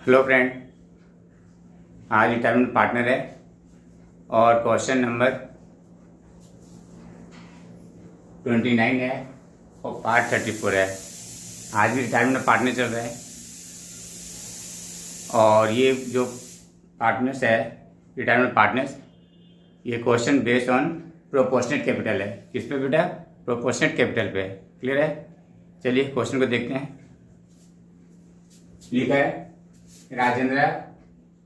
Hello friend, आज retirement partner है और क्वेश्चन नंबर 29 है और पार्ट 34 है। आज भी रिटायरमेंट पार्टनर चल रहा है और ये जो पार्टनर्स है रिटायरमेंट पार्टनर्स, ये question based on proportionate capital है। किस पे बेटा? प्रोपोर्शनेट कैपिटल पे। क्लियर है? चलिए क्वेश्चन को देखते हैं। लिखा है, Rajendra,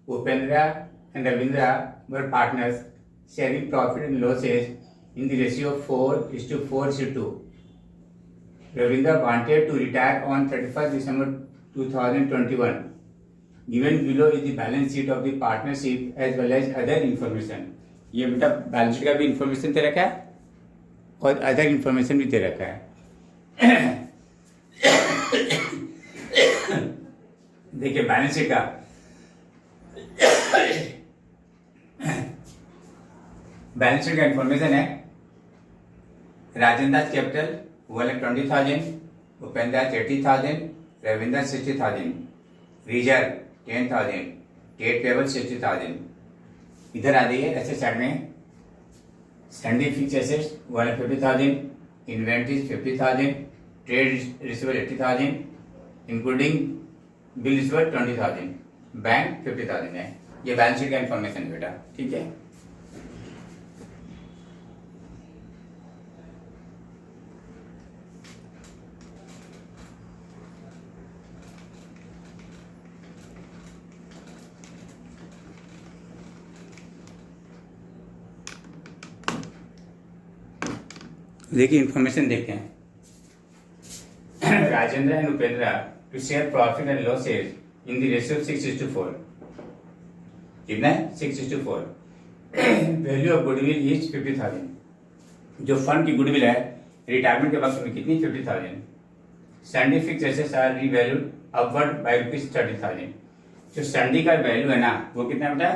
Upendra and Ravindra were partners sharing profit and losses in the ratio of 4:4:2. Ravindra wanted to retire on 31st December 2021. Given below is the balance sheet of the partnership as well as other information. ये बेटा balance sheet का भी information दे रखा है और other information भी दे रखा है। देखिए बैलेंस शीट का इंफॉर्मेशन है। Rajendra capital 1,20,000, Upendra 80,000, Ravindra 60,000, reserve 10,000, trade payable 60,000। इधर आ जाइए ऐसे साइड में Sandy fixed assets 150,000, inventories 50,000, trade receivable 80,000, including bill receivable 20,000, bank 50,000 है। ये बैलेंस शीट का इंफॉर्मेशन है बेटा, ठीक है। देखिए इंफॉर्मेशन देखते हैं। Rajendra and Upendra to share profit and losses in the ratio 6:4। कितना है? 6:4। Value of goodwill is 50,000। जो फंड की गुडविल है रिटायरमेंट के वक्त में कितनी? 50,000। Sundry fixed assets are revalued upward by ₹30,000। जो सैंडी का वैल्यू है ना वो कितना बेटा?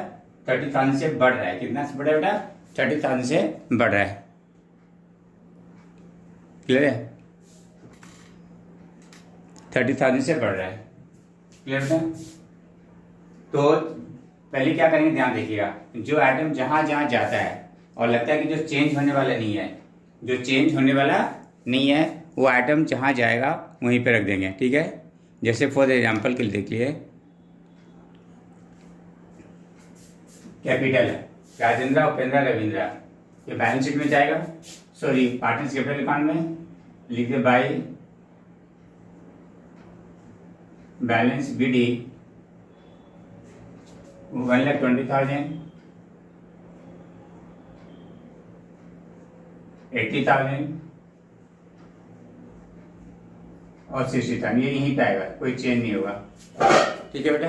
30,000 से बढ़ रहा है। कितना से बढ़ रहा है बेटा? 30,000 से बढ़ रहा है। क्लियर है? 30,000 से बढ़ रहा है। क्लियर है? तो पहले क्या करेंगे, ध्यान देखिएगा। जो आइटम जहां जहां जाता है और लगता है कि जो चेंज होने वाला नहीं है, जो चेंज होने वाला नहीं है वो आइटम जहां जाएगा वहीं पे रख देंगे। ठीक है? जैसे फॉर एग्जाम्पल के लिए देख लिए, कैपिटल है राजेंद्र, उपेंद्र, रविंद्र, ये बैलेंस शीट में जाएगा। सॉरी, पार्टनर्स कैपिटल अकाउंट में लिख दे बाई बैलेंस BD 1,20,000, 80,000 और 60,000। ये यहीं पे आएगा, कोई चेंज नहीं होगा। ठीक है बेटा,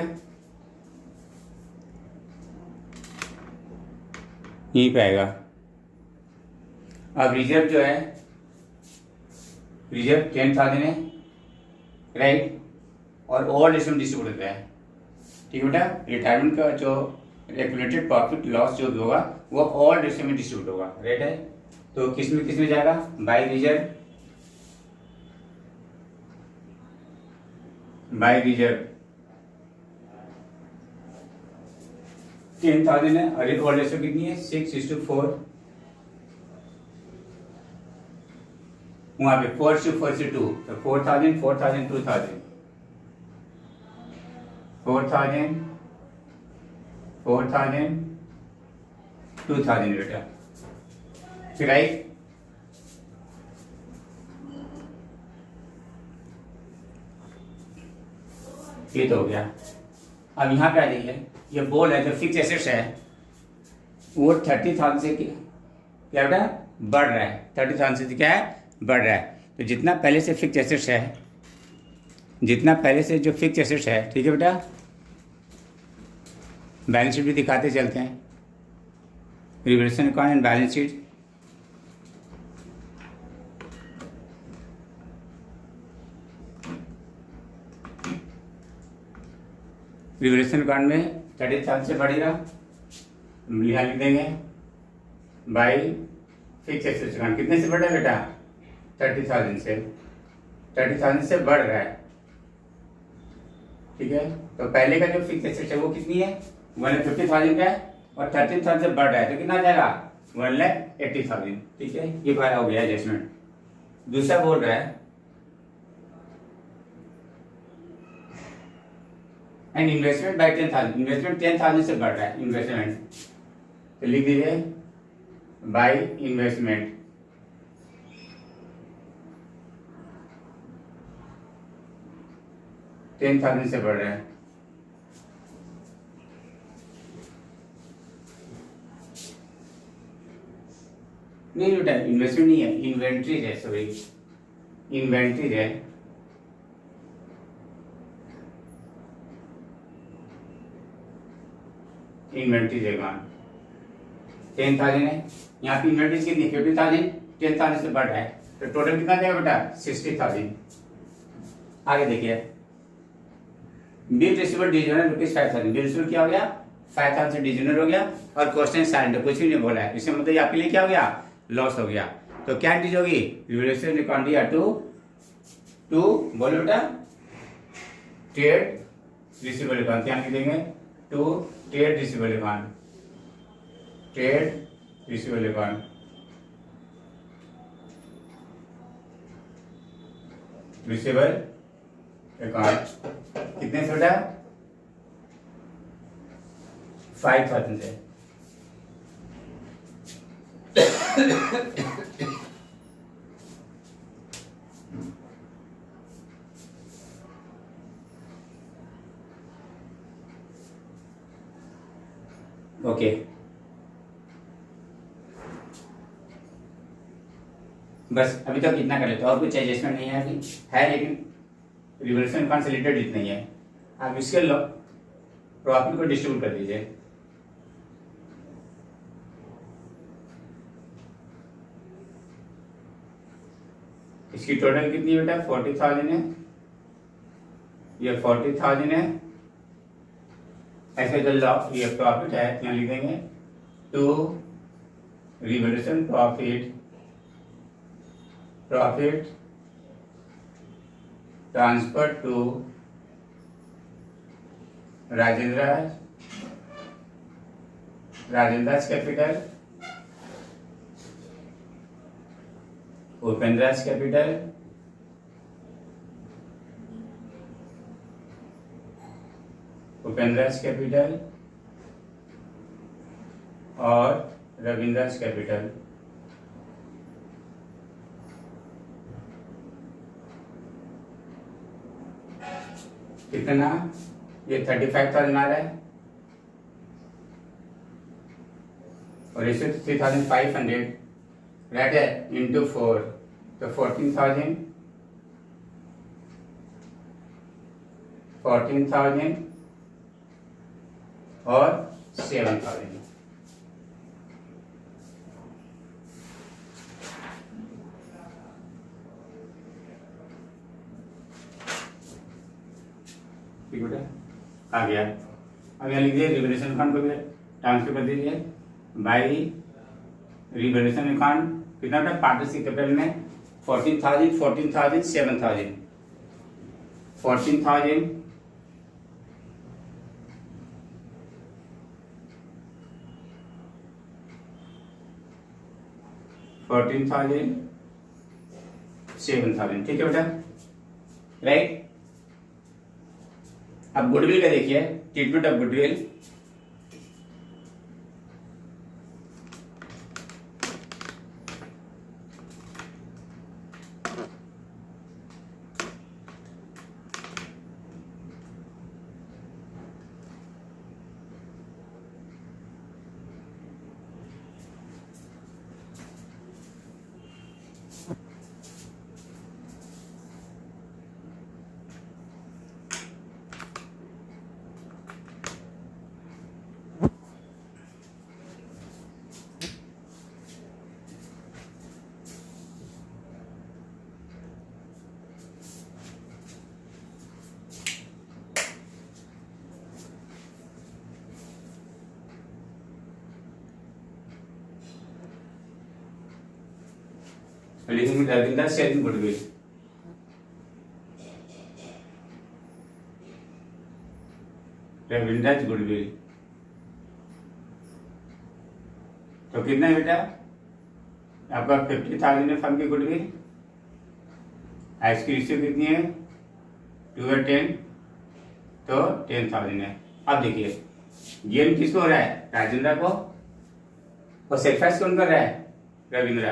यहीं पे आएगा। अब रिजर्व जो है, रिजर्व 10,000 है, राइट, और ओवर रेशियो में डिस्ट्रीब्यूट होता है। ठीक है बेटा, रिटायरमेंट का जो एक्यूमुलेटेड प्रॉफिट लॉस जो भी होगा वो ओवर रेशियो में डिस्ट्रीब्यूट होगा, राइट है। तो किस में जाएगा? बाय रिजर्व, बाय रिजर्व 10,000 है और ओवर रेशियो कितनी है? 6:4। वहां पे 4:4:2, तो 4,000, 4,000, 2,000, 4,000, 4,000, 2,000 बेटा। फिर आई ये तो हो गया। अब यहाँ पे आ जाइए, ये बोल है जो फिक्स एसेट्स है वो 30,000 से क्या बेटा? बढ़ रहा है। 30,000 से क्या है? बढ़ रहा है। तो जितना पहले से फिक्स एसेट्स है, जितना पहले से जो फिक्स एसेट्स है, ठीक है बेटा, बैलेंस शीट भी दिखाते चलते हैं। Revaluation account and balance sheet. Revaluation account में 30,000 से बढ़ेगा, यहाँ लिख देंगे बाई फिक्स एसेट्स अकाउंट। कितने से बढ़ा बेटा? 30,000 से। 30,000 से बढ़ रहा है। ठीक है। तो पहले का जो फिक्स एसेट है वो कितनी है, 1,50,000 का है और 13,000 से बढ़ रहा है तो कितना आ जाएगा, 1,80,000। ठीक है, ये बार हो गया एडजस्टमेंट। दूसरा बोल रहा है एंड इन्वेस्टमेंट बाय 10,000, इन्वेस्टमेंट 10,000 से बढ़ रहा है इन्वेस्टमेंट, तो लिख दीजिए बाय इन्वेस्टमेंट 10,000 से बढ़ रहा है। नहीं बेटा, इन्वेस्टमेंट नहीं है, इन्वेंट्रीज है, सॉरी इन्वेंट्रीज है। इन्वेंट्रीज है कौन, 10,000 है, यहाँ पे इन्वेंट्रीज कितनी, 50,000, 10,000 से बढ़ रहा है तो टोटल कितना देगा बेटा, 60,000। आगे देखिए, bill receivable divisional ₹5,000, bill receivable क्या हो गया, 5,000 से डिविजनल हो गया और क्वेश्चन साइलेंट, कुछ भी नहीं बोला है, इससे मतलब आपके लिए क्या हो गया, लॉस हो गया। तो क्या चीज होगी, रिवोल्यूशन अकाउंट या टू बोलो बेटा, ट्रेड रिसीवेबल अकाउंट, क्या लिख देंगे, to trade receivable account, trade receivable account, receivable account कितने से बेटा, 5,000 से। ओके, बस अभी तक इतना कर लेते, और कुछ एडजस्टमेंट नहीं है अभी, है लेकिन रिवोल्यूशन अकाउंट से रिलेटेड इतना ही है। आप इसके प्रॉफिट को डिस्ट्रीब्यूट कर दीजिए। इसकी टोटल कितनी है बेटा, 40,000 है, ये 40,000 है। ऐसे जो ये प्रॉफिट है यहाँ लिख देंगे, to revaluation profit transfer to Rajendra's capital, Upendra's capital, और रविंद्र's कैपिटल। कितना, ये 35,000 आ रहा है और इसे 3,500 राइट है, इंटू 4 तो 14,000 और 7,000। ठीक बेटा, आ गया। अब यहाँ लिख दिए रिवोल्यूशन अकाउंट को भी ट्रांसफर कर दीजिए बाय रिवोल्यूशन अकाउंट, कितना बेटा, पार्टनरशिप कैपिटल में 14,000 7,000, 14,000 7,000। ठीक है बेटा, राइट। अब गुडविल का देखिए, ट्रीटमेंट ऑफ गुडविल। लिखेंगे Ravindra sharing goodwill, Ravindra goodwill. तो कितना है बेटा आपका 50,000 है फर्म की गुडविल। इसकी रेशियो कितनी है 2/10, तो 10,000 है। अब देखिए गेन किसको हो रहा है राजेंद्र को, और सेक्रीफाइस कौन कर रहा है रविंद्र।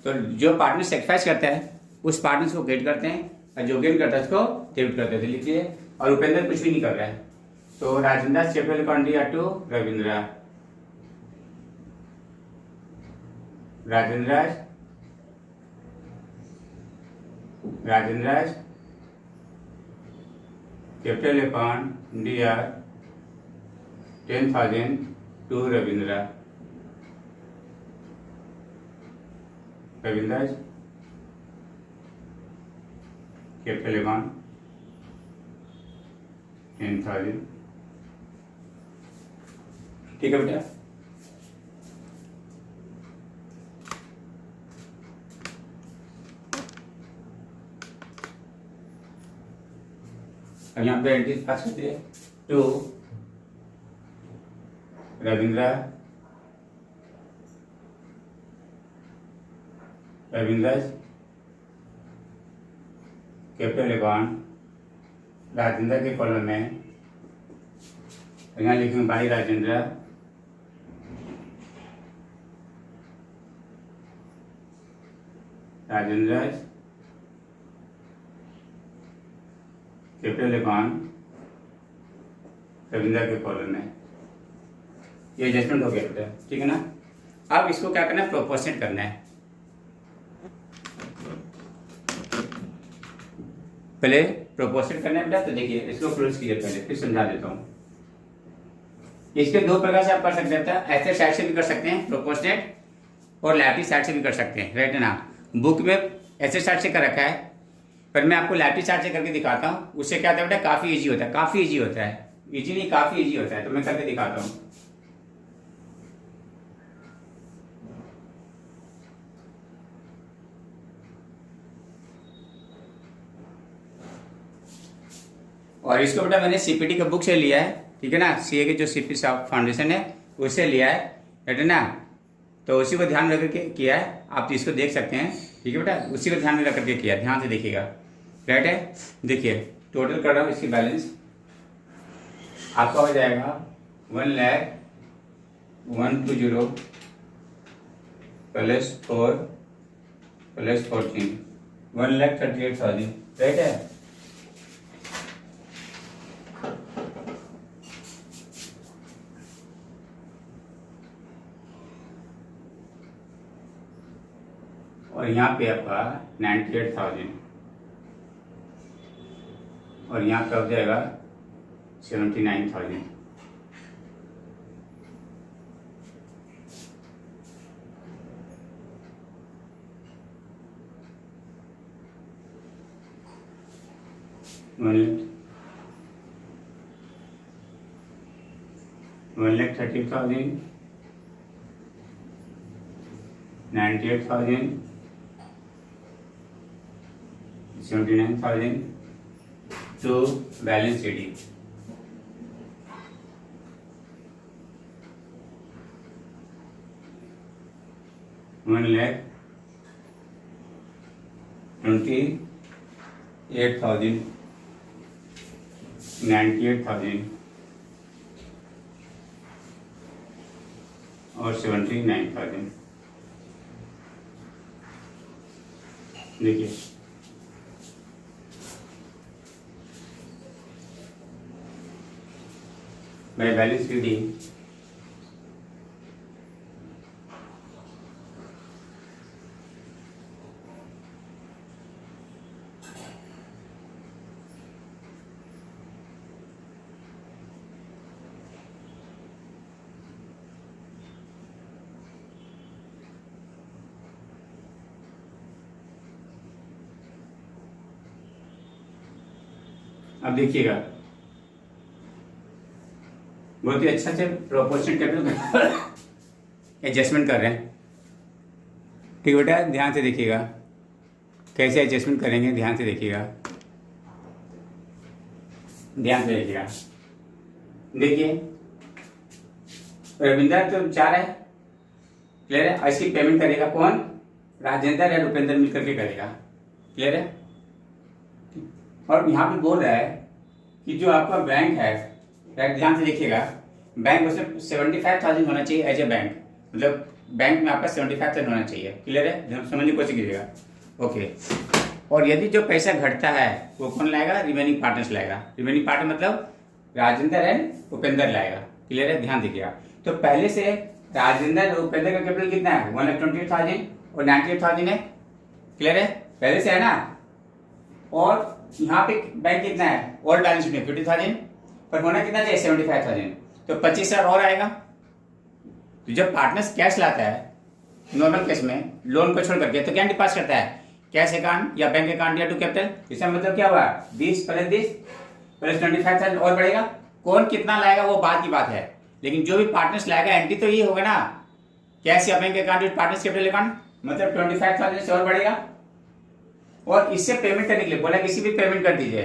तो जो पार्टनर सेक्रीफाइस करता है उस पार्टनर को गेट करते हैं, और जो गेन करता है उसको डेबिट करते थे, लिखिए। और उपेंद्र कुछ भी नहीं कर रहा है, तो राजेंद्र कैपिटल अकाउंट दिया to Ravindra. Rajendra capital account दिया 10,000 टू रविंद्र। Capital account 10,000। ठीक है बेटा। अब यहाँ पे एंट्री पास करते हैं to Ravindra capital account Rajendra के कॉलम में यहाँ लिखेंगे by Rajendra capital account Ravindra के कॉलम में। ये एडजस्टमेंट हो गया बेटा, ठीक है ना। अब इसको क्या करना है प्रोपोर्शनेट करना है। पहले प्रोपोर्शनेट करना है बेटा, तो देखिए इसको क्लोज कीजिए पहले, फिर समझा देता हूँ। इसके दो प्रकार से आप कर सकते हैं, ऐसे साइड से भी कर सकते हैं प्रोपोर्शनेट, और लैटरल साइड से भी कर सकते हैं, राइट है ना। बुक में ऐसे साइड से कर रखा है, पर मैं आपको लैटरल साइड से करके दिखाता हूँ। उससे क्या होता है बेटा काफ़ी ईजी होता है, काफ़ी ईजी होता है, ईजी नहीं काफ़ी ईजी होता है। तो मैं करके दिखाता हूँ। और इसको बेटा मैंने सीपीटी का बुक से लिया है, ठीक है ना। सीए के जो सीपी फाउंडेशन है उससे लिया है, राइट है ना। तो उसी को ध्यान में रख करके किया है, आप इसको देख सकते हैं, ठीक है बेटा। उसी को ध्यान में रख करके किया, ध्यान से देखिएगा, राइट है। देखिए टोटल कर रहा हूँ इसकी बैलेंस, आपका हो जाएगा 1,01,20 प्लस 4 प्लस 14 1,38,000, राइट है। और यहाँ पे आपका 98,000, और यहाँ पे हो जाएगा 79,000। One lakh 30,000, 98,000, 79,000 to balance CD. $1,28,000, 98,000 और 79,000। देखिए बाय बैलेंस रीडिंग अब देखिएगा बहुत ही अच्छा से प्रोपोर्शनल कैपिटल एडजस्टमेंट कर रहे हैं, ठीक बेटा। ध्यान से देखिएगा कैसे एडजस्टमेंट करेंगे, ध्यान से देखिएगा, ध्यान से देखिएगा। देखिए रविंदर तो 4 है, क्लियर है। इसकी पेमेंट करेगा कौन? राजेंद्र या रुपेंद्र मिलकर के करेगा, क्लियर है। और यहाँ पे बोल रहा है कि जो आपका बैंक है, ध्यान से देखिएगा, बैंक उसमें 75,000 होना चाहिए एज ए बैंक, मतलब बैंक में आपका 75,000 होना चाहिए, क्लियर है, समझने की कोशिश कीजिएगा। ओके, और यदि जो पैसा घटता है वो कौन लाएगा? रिमेनिंग पार्टनर्स लाएगा। रिमेनिंग पार्टनर मतलब राजेंद्र एंड उपेंद्र लाएगा, क्लियर है, ध्यान दीजिएगा। तो पहले से राजेंद्र और उपेंद्र का कैपिटल कितना है? 1,28,000 और 98,000 है, क्लियर है, पहले से है ना। और यहाँ पे बैंक कितना है? और बैलेंस में 50,000, पर होना कितना चाहिए? 75,000, तो 25,000 और आएगा। तो जब पार्टनर्स कैश लाता है नॉर्मल केस में लोन को छोड़ करके, तो क्या डिपॉजिट करता है? कैश अकाउंट या बैंक अकाउंट या टू कैपिटल। इसका मतलब क्या हुआ? 20 प्लस 25,000 और बढ़ेगा। कौन कितना लाएगा वो बात की बात है, लेकिन जो भी पार्टनर्स लाएगा एंट्री तो ये होगा ना, कैश या bank account partners capital account, मतलब 25,000 से और बढ़ेगा। और इससे पेमेंट करने के लिए बोला किसी भी पेमेंट कर दीजिए,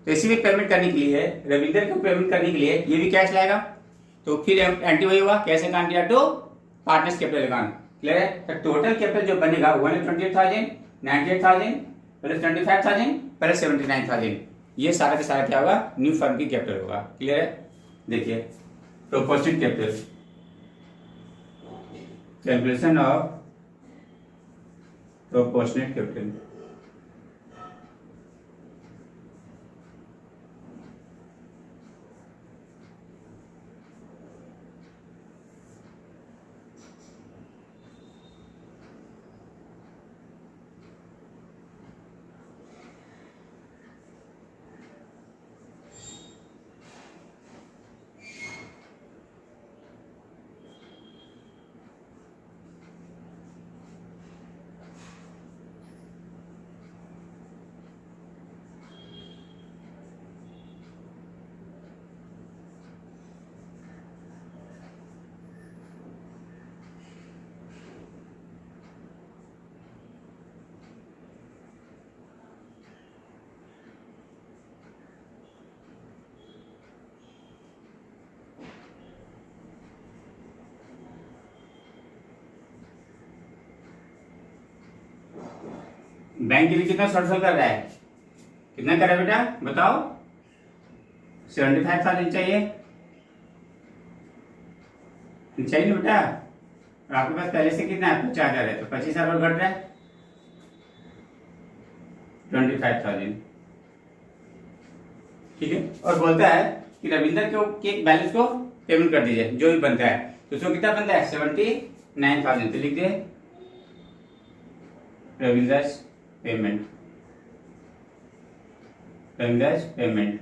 तो इसी भी पेमेंट करने के लिए रविंदर को पेमेंट करने के लिए ये भी कैश लाएगा, तो फिर एंट्री वही हुआ, कैश अकाउंट या to partners capital account, clear है। तो टोटल कैपिटल जो बनेगा 128,000, 98,000 प्लस 25,000 प्लस 79,000, ये सारा का सारा क्या होगा? न्यू फर्म की कैपिटल होगा, क्लियर है। देखिए proportional capital, calculation of proportional capital. Bank के लिए कितना शॉर्टफॉल कर रहा है? कितना कर रहा है बेटा बताओ? 75,000 चाहिए, चाहिए ना बेटा। और आपके पास पहले से कितना है? 50,000 है, तो 25,000 और घट रहा है, 25,000, ठीक है। और बोलता है कि रविंदर के बैलेंस को पेमेंट कर दीजिए जो भी बनता है, तो उसको कितना बनता है? 79,000, तो लिख दे रविंदर्स पेमेंट, रविंदर्स पेमेंट।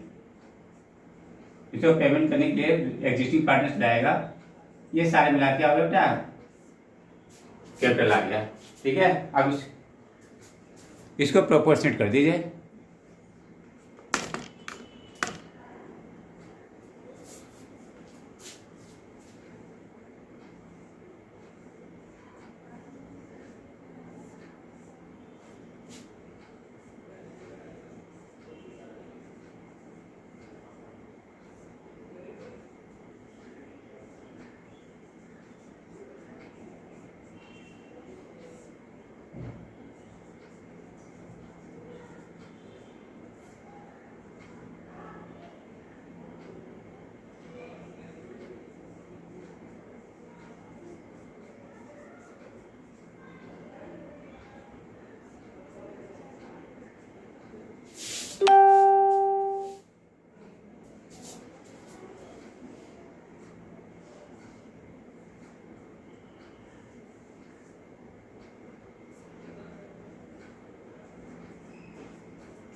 इसको पेमेंट करने के लिए एग्जिस्टिंग पार्टनर्स लाएगा, ये सारे मिला के आ गया बेटा कैपिटल आ गया, ठीक है। अब इसको प्रोपोर्शनेट कर दीजिए।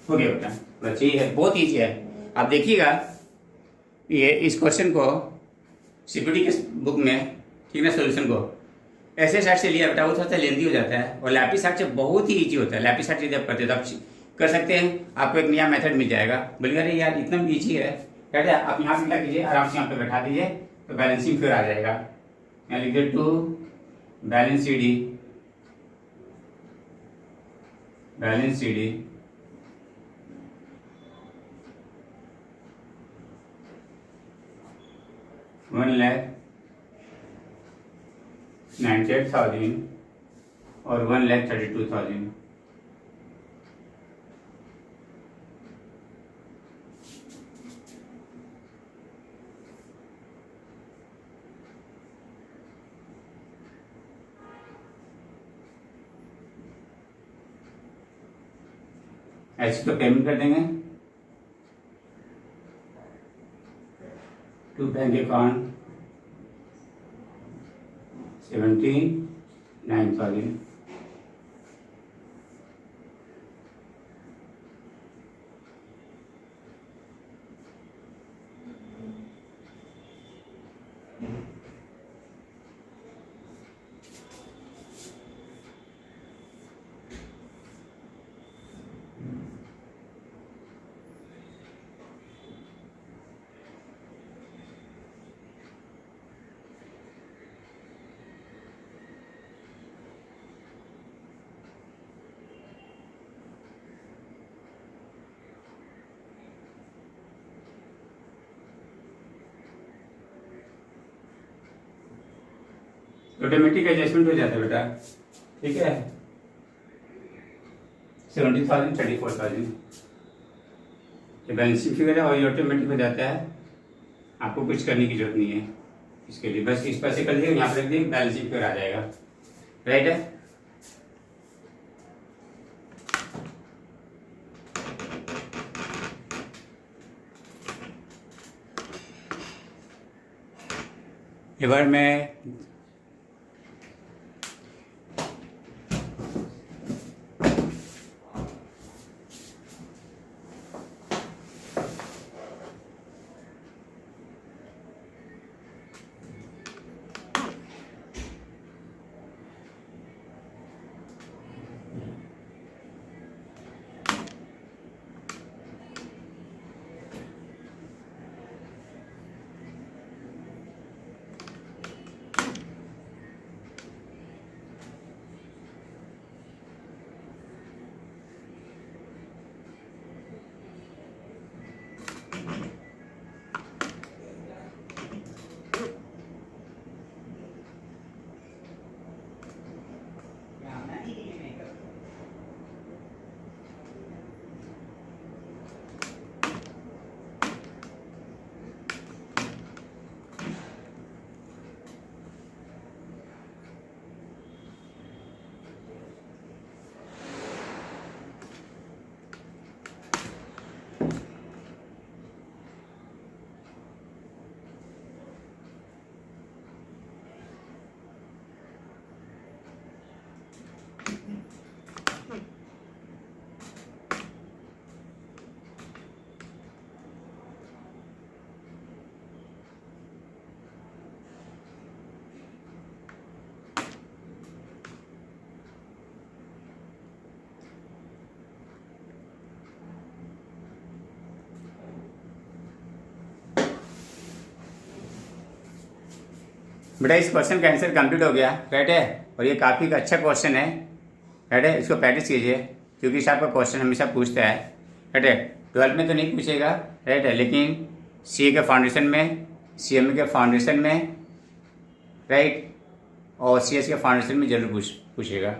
हो गया बेटा, बस यही है, बहुत ईजी है। आप देखिएगा ये इस क्वेश्चन को सीपीटी के बुक में, ठीक है, सोल्यूशन को ऐसे साइड से लिया बेटा, वो थोड़ा सा लेंदी हो जाता है, और लैपी साइड से बहुत ही ईजी होता है। लैपी साइड से जब करते हो तो आप कर सकते हैं, आपको एक नया मेथड मिल जाएगा। बोलिए अरे यार इतना ईजी है, कहते हैं आप यहाँ पे क्या कीजिए, आराम से यहाँ पे बैठा दीजिए, तो बैलेंसिंग फिर आ जाएगा। यहाँ लिख दे to balance C D, balance C D, 1,98,000 और 1,32,000। ऐसे तो पेमेंट कर देंगे to bank account 79,000। Automatic adjustment हो जाता है बेटा, ठीक है। 70,000 34,000 ये बैलेंसिंग फिगर है और ये ऑटोमेटिक हो जाता है, आपको कुछ करने की जरूरत नहीं है इसके लिए, बस इस पैसे कर दिए यहाँ पर रख दिए, बैलेंसिंग फिगर आ जाएगा, राइट है। एक बार मैं बेटा इस क्वेश्चन का आंसर कंप्लीट हो गया, राइट है, और ये काफ़ी अच्छा क्वेश्चन है, राइट है। इसको प्रैक्टिस कीजिए क्योंकि इस आपका क्वेश्चन हमेशा पूछता है, राइट है। 12 में तो नहीं पूछेगा, राइट है, लेकिन CA के फाउंडेशन में, CMA के फाउंडेशन में, राइट, और CS के फाउंडेशन में जरूर पूछेगा,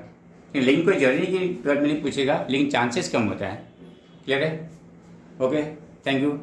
लेकिन कोई जरूरी नहीं कि 12 में नहीं पूछेगा, लेकिन चांसेस कम होता है, क्लियर है। Okay, thank you.